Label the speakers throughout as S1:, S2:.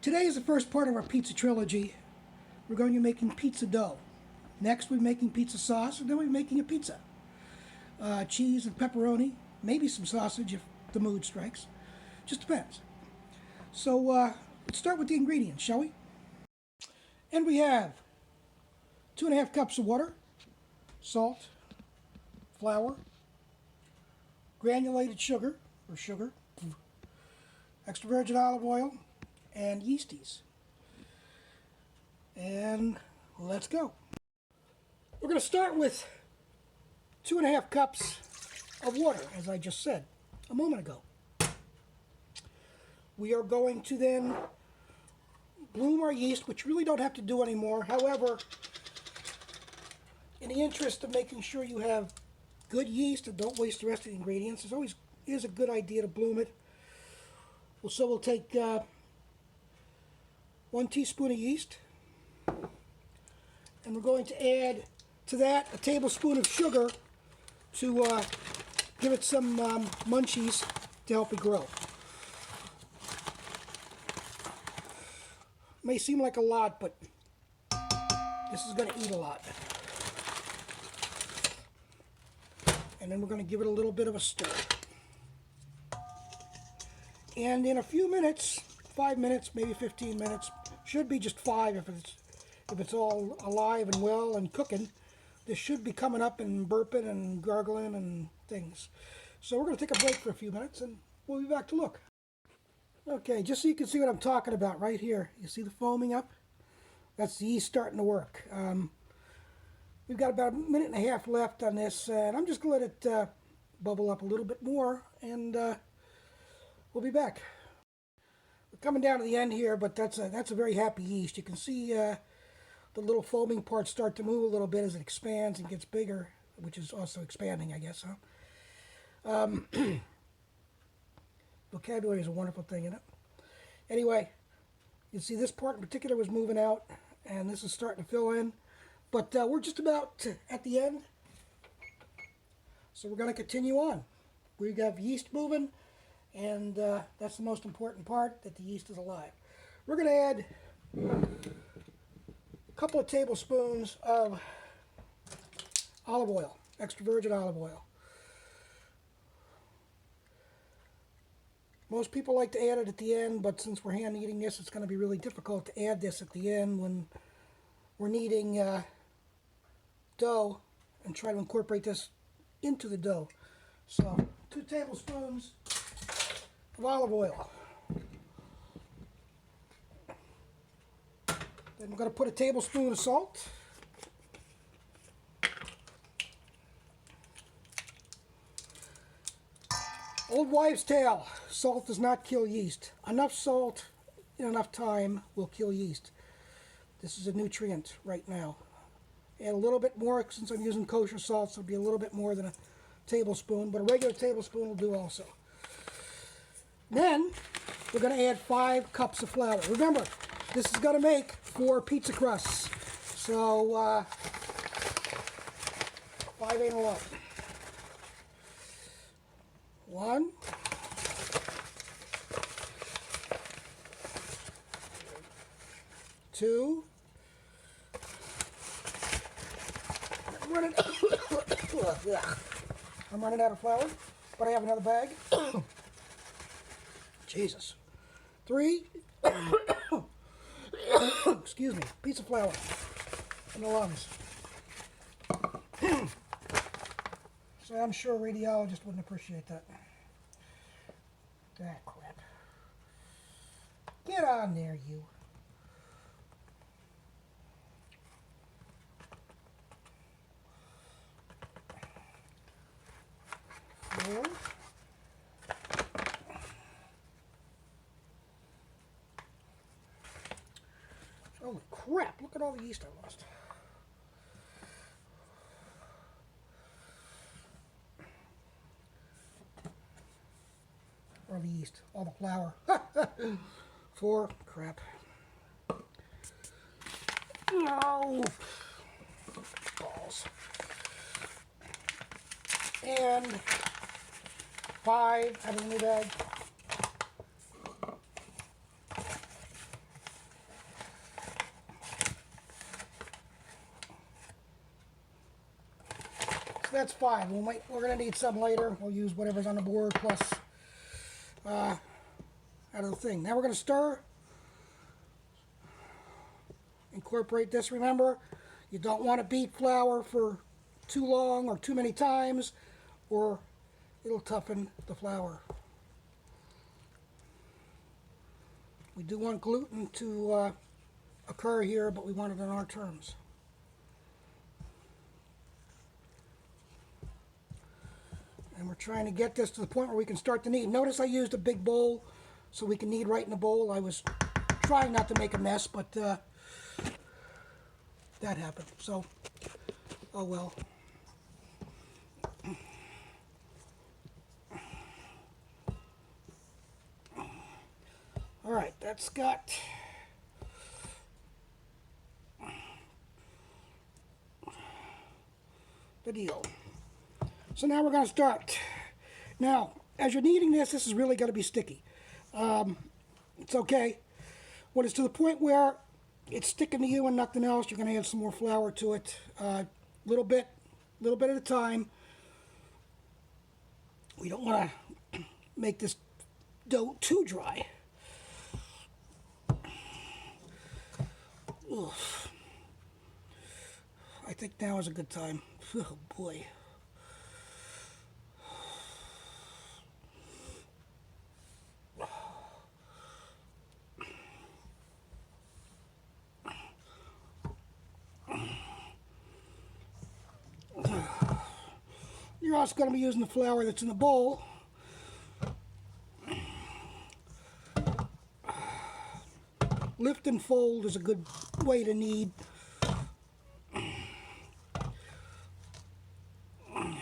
S1: Today is the first part of our pizza trilogy. We're going to be making pizza dough. Next we're making pizza sauce, and then we're making a pizza. Cheese and pepperoni, maybe some sausage if the mood strikes. Just depends. So let's start with the ingredients, shall we? And we have 2½ cups of water, salt, flour, granulated sugar, extra virgin olive oil, and yeasties. And let's go. We're going to start with 2½ cups of water, as I just said a moment ago. We are going to then bloom our yeast, which you really don't have to do anymore. However, in the interest of making sure you have good yeast and don't waste the rest of the ingredients, it always is a good idea to bloom it. So we'll take 1 teaspoon of yeast, and we're going to add to that a tablespoon of sugar to give it some munchies to help it grow. May seem like a lot, but this is going to eat a lot. And then we're going to give it a little bit of a stir. And in a few minutes, 5 minutes, maybe 15 minutes, should be just 5 if it's all alive and well and cooking, this should be coming up and burping and gargling and things. So we're going to take a break for a few minutes and we'll be back to look. Okay, just so you can see what I'm talking about right here. You see the foaming up? That's the yeast starting to work. We've got about 1.5 minutes left on this, and I'm just going to let it bubble up a little bit more, and we'll be back. We're coming down to the end here, but that's a very happy yeast. You can see the little foaming parts start to move a little bit as it expands and gets bigger, which is also expanding, I guess. Huh? Vocabulary is a wonderful thing, isn't it? Anyway, you see this part in particular was moving out, and this is starting to fill in. But we're just about at the end, so we're going to continue on. We have yeast moving, and that's the most important part, that the yeast is alive. We're going to add a couple of tablespoons of olive oil, extra virgin olive oil. Most people like to add it at the end, but since we're hand kneading this, it's going to be really difficult to add this at the end when we're kneading dough and try to incorporate this into the dough. So 2 tablespoons of olive oil. Then we're going to put a tablespoon of salt. Old wives' tale, salt does not kill yeast. Enough salt in enough time will kill yeast. This is a nutrient right now. Add a little bit more, since I'm using kosher salt, so it'll be a little bit more than a tablespoon, but a regular tablespoon will do also. Then we're going to add 5 cups of flour. Remember, this is going to make 4 pizza crusts, so 5 ain't a lot. 1, 2, I'm running out of flour, but I have another bag. Jesus. 3, excuse me, piece of flour in the lungs. So I'm sure a radiologist wouldn't appreciate that. Ah, crap. Get on there, you. There. Holy crap, look at all the yeast I lost. Or the yeast, all the flour. 4, crap. No! Balls. And 5 out of the new bag. that's fine. We're going to need some later. We'll use whatever's on the board plus out of the thing. Now we're going to stir. Incorporate this. Remember, you don't want to beat flour for too long or too many times, or it'll toughen the flour. We do want gluten to occur here, but we want it on our terms. And we're trying to get this to the point where we can start to knead. Notice I used a big bowl so we can knead right in the bowl. I was trying not to make a mess, but that happened. So, oh well. All right, that's got the deal. So now we're going to start. Now, as you're kneading this, this is really going to be sticky. It's okay. When it's to the point where it's sticking to you and nothing else, you're going to add some more flour to it. Little bit at a time. We don't want to make this dough too dry. Ugh. I think now is a good time. Oh boy. You're also going to be using the flour that's in the bowl. Lift and fold is a good way to knead. And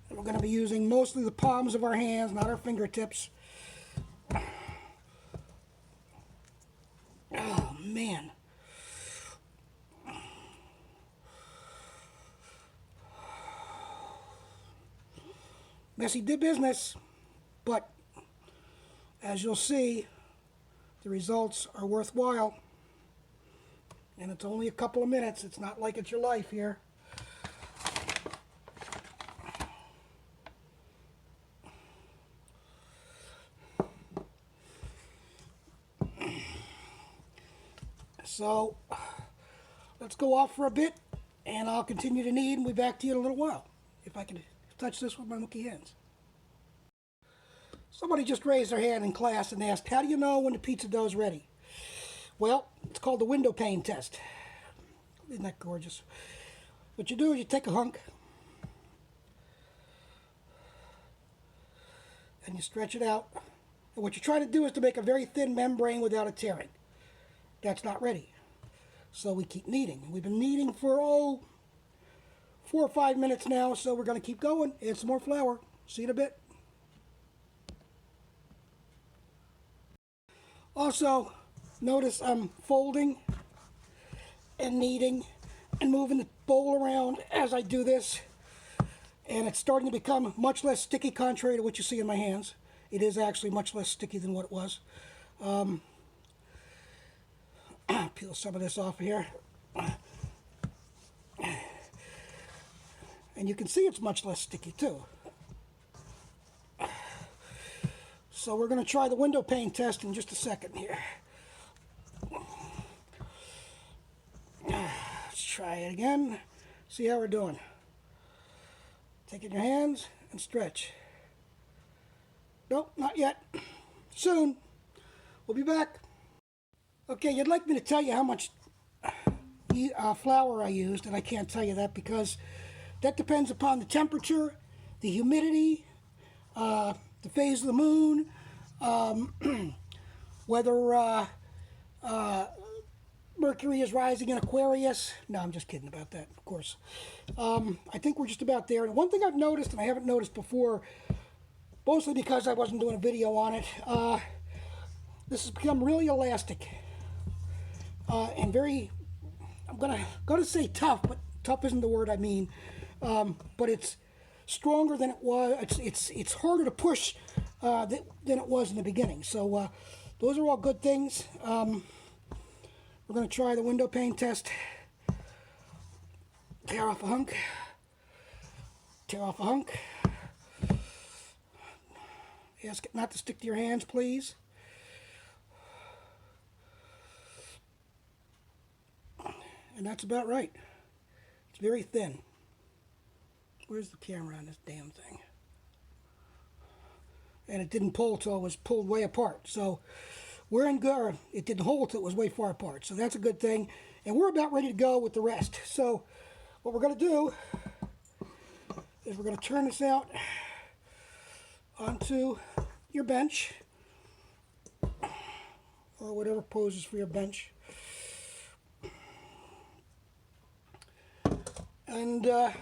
S1: we're going to be using mostly the palms of our hands, not our fingertips. Oh, man. Messy did business, but as you'll see, the results are worthwhile. And it's only a couple of minutes. It's not like it's your life here. So let's go off for a bit, and I'll continue to knead and be back to you in a little while, if I can touch this with my monkey hands. Somebody just raised their hand in class and asked, how do you know when the pizza dough is ready? Well, it's called the window pane test. Isn't that gorgeous? What you do is you take a hunk and you stretch it out. And what you're trying to do is to make a very thin membrane without it tearing. That's not ready. So we keep kneading. We've been kneading for, 4 or 5 minutes now, so we're going to keep going. Add some more flour. See you in a bit. Also, notice I'm folding and kneading and moving the bowl around as I do this. And it's starting to become much less sticky, contrary to what you see in my hands. It is actually much less sticky than what it was. Peel some of this off here. And you can see it's much less sticky too. So we're going to try the window pane test in just a second here. Let's try it again. See how we're doing. Take it in your hands and stretch. Nope, not yet. Soon. We'll be back. Okay, you'd like me to tell you how much flour I used, and I can't tell you that because that depends upon the temperature, the humidity, the phase of the moon, whether Mercury is rising in Aquarius. No, I'm just kidding about that, of course. I think we're just about there. And one thing I've noticed, and I haven't noticed before, mostly because I wasn't doing a video on it, this has become really elastic and very, I'm gonna say tough, but tough isn't the word I mean. But it's stronger than it was. It's harder to push than it was in the beginning. So those are all good things. We're going to try the window pane test. Tear off a hunk. tear off a hunk. Ask it not to stick to your hands, please. And that's about right. It's very thin. Where's the camera on this damn thing? And it didn't pull till it was pulled way apart. So we're in good. It didn't hold till it was way far apart. So that's a good thing. And we're about ready to go with the rest. So what we're going to do is we're going to turn this out onto your bench, or whatever poses for your bench. And we're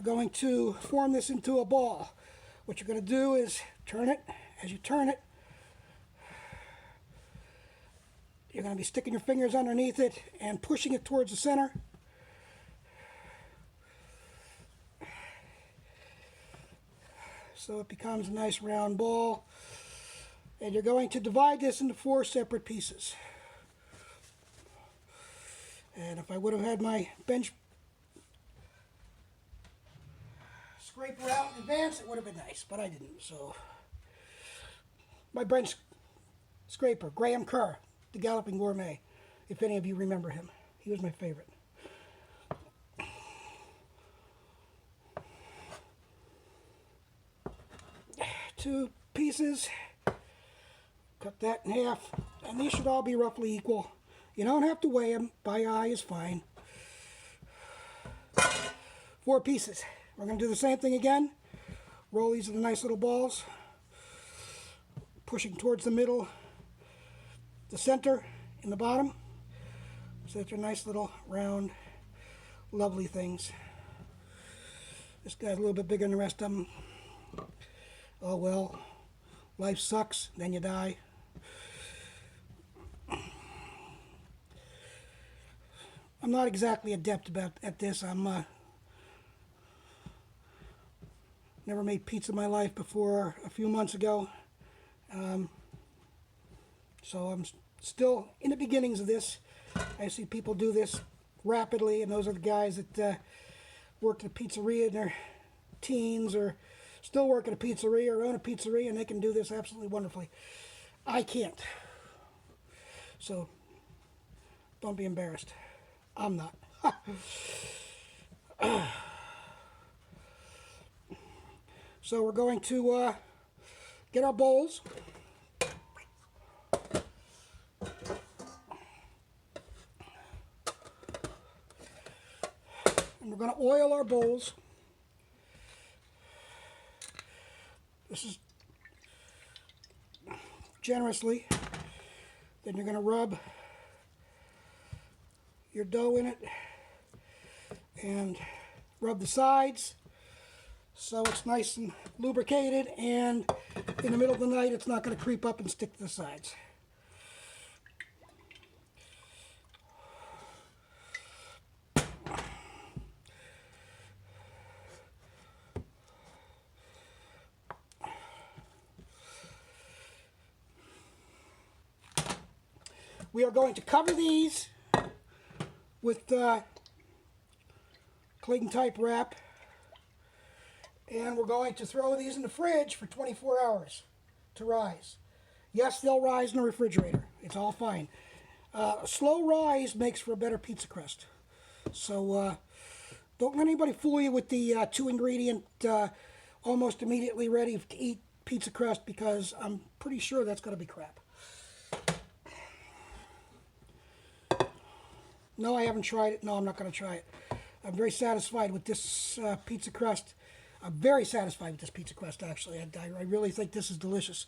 S1: going to form this into a ball. What you're going to do is turn it. As you turn it, you're going to be sticking your fingers underneath it and pushing it towards the center. So it becomes a nice round ball. And you're going to divide this into 4 separate pieces. And if I would have had my bench scraper out in advance, it would have been nice, but I didn't. So my bench scraper, Graham Kerr, the Galloping Gourmet, if any of you remember him. He was my favorite. Two pieces, cut that in half, and these should all be roughly equal. You don't have to weigh them, by eye is fine. 4 pieces. We're going to do the same thing again. Roll these into nice little balls, pushing towards the middle, the center, in the bottom, so that they're nice little round, lovely things. This guy's a little bit bigger than the rest of them. Oh well, life sucks, then you die. I'm not exactly adept at this. I'm never made pizza in my life before a few months ago. So I'm still in the beginnings of this. I see people do this rapidly, and those are the guys that worked at a pizzeria in their teens, or still work at a pizzeria or own a pizzeria, and they can do this absolutely wonderfully. I can't. So don't be embarrassed. I'm not. So we're going to get our bowls. And we're going to oil our bowls. This is generously. Then you're going to rub your dough in it and rub the sides so it's nice and lubricated, and in the middle of the night it's not going to creep up and stick to the sides. We are going to cover these with cling type wrap, and we're going to throw these in the fridge for 24 hours to rise. Yes, they'll rise in the refrigerator. It's all fine. Slow rise makes for a better pizza crust. So don't let anybody fool you with the 2-ingredient almost immediately ready to eat pizza crust, because I'm pretty sure that's going to be crap. No, I haven't tried it. No, I'm not going to try it. I'm very satisfied with this pizza crust. I'm very satisfied with this pizza crust, actually. I really think this is delicious.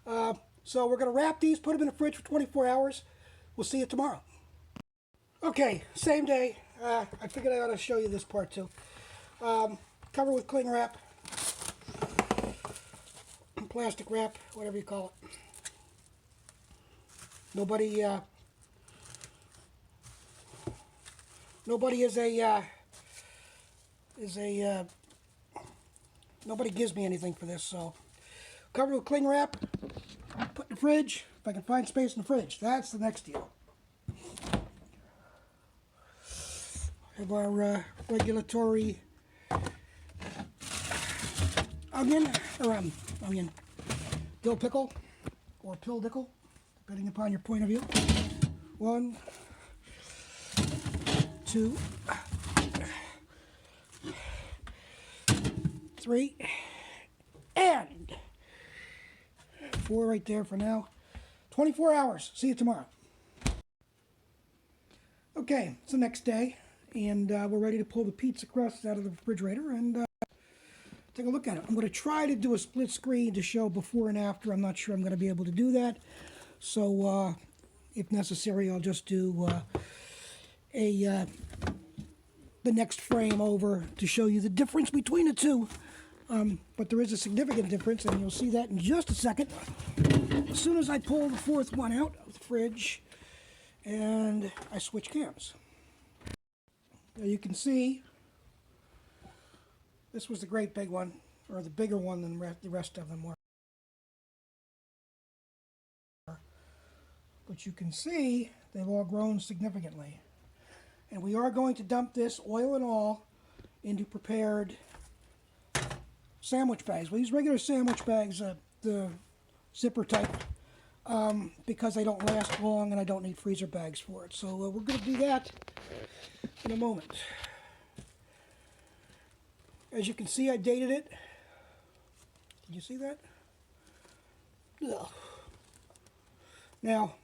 S1: So we're going to wrap these, put them in the fridge for 24 hours. We'll see you tomorrow. Okay, same day. I figured I ought to show you this part too. Cover with cling wrap, plastic wrap, whatever you call it. Nobody nobody gives me anything for this, so cover with cling wrap, put in the fridge, if I can find space in the fridge. That's the next deal. Have our regulatory onion, or onion, dill pickle, or pill dickle, depending upon your point of view. 1, 2, 3, and 4 right there for now. 24 hours. See you tomorrow. Okay, it's the next day, and we're ready to pull the pizza crust out of the refrigerator and take a look at it. I'm going to try to do a split screen to show before and after. I'm not sure I'm going to be able to do that. So, if necessary, I'll just do the next frame over to show you the difference between the two. But there is a significant difference, and you'll see that in just a second. As soon as I pull the fourth one out of the fridge and I switch cams. Now you can see this was the great big one, or the bigger one than the rest of them were. But you can see they've all grown significantly. And we are going to dump this, oil and all, into prepared sandwich bags. We use regular sandwich bags, the zipper type, because they don't last long and I don't need freezer bags for it. So we're going to do that in a moment. As you can see, I dated it. Did you see that? Ugh. Now,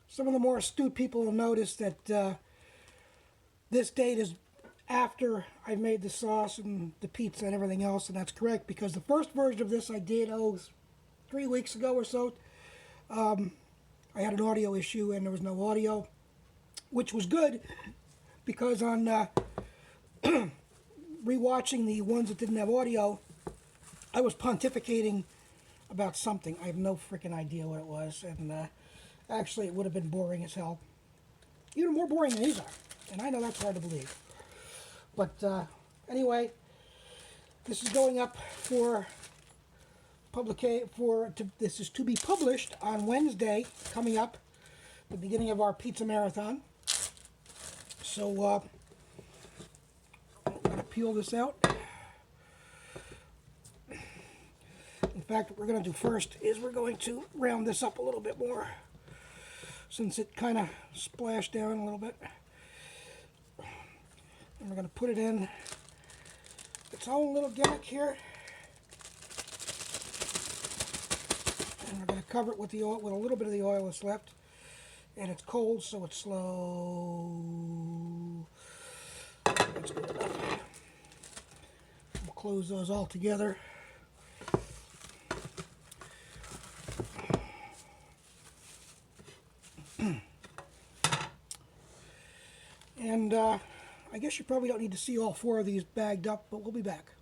S1: some of the more astute people will notice that this date is after I made the sauce and the pizza and everything else, and that's correct because the first version of this I did 3 weeks ago or so. I had an audio issue and there was no audio, which was good because on rewatching the ones that didn't have audio, I was pontificating about something. I have no freaking idea what it was, and actually it would have been boring as hell. Even more boring than these are, and I know that's hard to believe. But anyway, this is going up for this is to be published on Wednesday, coming up, the beginning of our pizza marathon. So I'm going to peel this out. In fact, what we're going to do first is we're going to round this up a little bit more, since it kind of splashed down a little bit. And we're going to put it in its own little gimmick here. And we're going to cover it with the oil, with a little bit of the oil that's left. And it's cold, so it's slow. That's good enough. We'll close those all together. And I guess you probably don't need to see all 4 of these bagged up, but we'll be back.